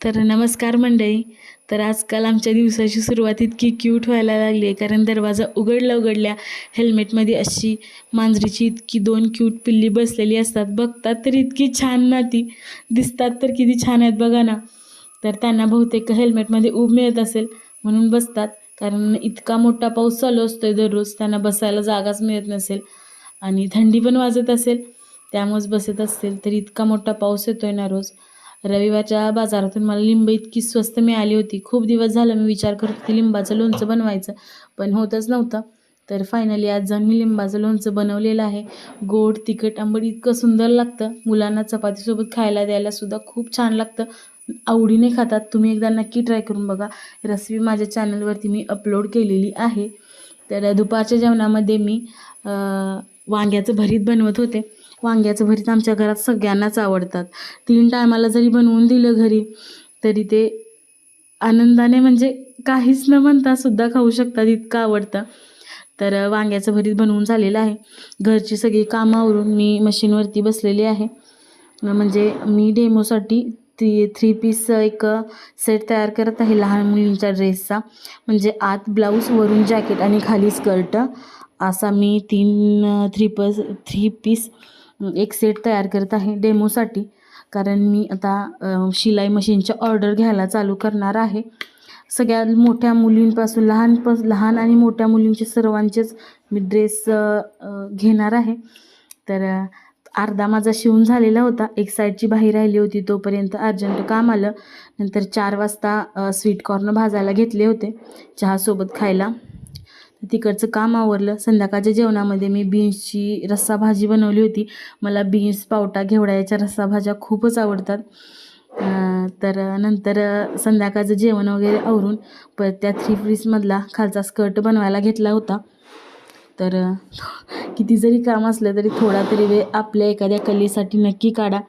तर नमस्कार मंडळी. तर आजकाल आमच्या दिवसाची सुरुवात इतकी क्यूट व्हायला लागली आहे, कारण दरवाजा उघडल्या हेल्मेटमध्ये अशी मांजरीची इतकी 2 क्यूट पिल्ली बसलेली असतात. बघतात तर इतकी छान ना, ती दिसतात तर किती छान आहेत बघा ना. तर त्यांना बहुतेक हेल्मेटमध्ये ऊब मिळत असेल म्हणून बसतात, कारण इतका मोठा पाऊस चालू असतोय दररोज, त्यांना बसायला जागाच मिळत नसेल आणि थंडी पण वाजत असेल, त्यामुळेच बसत असतील. तर इतका मोठा पाऊस येतोय ना रोज. रविवारच्या बाजारातून मला लिंब इतकी स्वस्त मिळाली होती. खूप दिवस झालं मी विचार करत होते लिंबाचं लोणचं बनवायचं, पण होतच नव्हतं. तर फायनली आज जाऊन मी लिंबाचं लोणचं बनवलेलं आहे. गोड, तिखट, आंबट इतकं सुंदर लागतं. मुलांना चपातीसोबत खायला द्यायला सुद्धा खूप छान लागतं. आवडीने खातात. तुम्ही एकदा नक्की ट्राय करून बघा. रेसिपी माझ्या चॅनलवरती मी अपलोड केलेली आहे. तर दुपारच्या जेवणामध्ये मी वांग्याचं भरीत बनवत होते. वांग्याचं भरीत आमच्या घरात सगळ्यांनाच आवडतात. 3 टायमाला जरी बनवून दिलं घरी तरी ते आनंदाने, म्हणजे काहीच न म्हणता सुद्धा खाऊ शकतात, इतकं आवडतं. तर वांग्याचं भरीत बनवून झालेलं आहे. घरची सगळी कामं आवरून मी मशीनवरती बसलेली आहे. म्हणजे मी डेमोसाठी 3 पीस एक सेट तयार करत आहे लहान मुलींच्या ड्रेसचा. म्हणजे आत ब्लाऊज, वरून जॅकेट आणि खाली स्कर्ट, असा मी 3 पीस एक सेट तयार करत आहे डेमोसाठी. कारण मी आता शिलाई मशीनच्या ऑर्डर घ्यायला चालू करणार आहे. सगळ्या मोठ्या मुलींपासून लहान आणि मोठ्या मुलींचे सर्वांचेच मी ड्रेस घेणार आहे. तर अर्धा माझा शिवून झालेला होता. एक साईडची बाही राहिली होती, तोपर्यंत अर्जंट काम आलं. नंतर 4 वाजता स्वीट कॉर्न भाजायला घेतले होते चहासोबत खायला. तिकडचं काम आवरलं. संध्याकाळच्या जेवणामध्ये मी बीन्सची रस्सा भाजी बनवली होती. मला बीन्स, पावटा, घेवड्याच्या रस्सा भाज्या खूपच आवडतात. तर नंतर संध्याकाळचं जेवण वगैरे आवरून परत त्या 3 पीसमधला खालचा स्कर्ट बनवायला घेतला होता. तर किती जरी काम असलं तरी थोडा तरी वेळ आपल्या एखाद्या कलेसाठी नक्की काढा.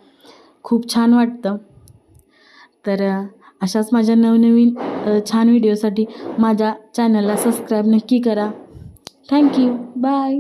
खूप छान वाटतं. तर अशाच माझ्या नवनवीन छान व्हिडिओसाठी माझ्या चॅनलला सबस्क्राईब नक्की करा. थँक्यू. बाय.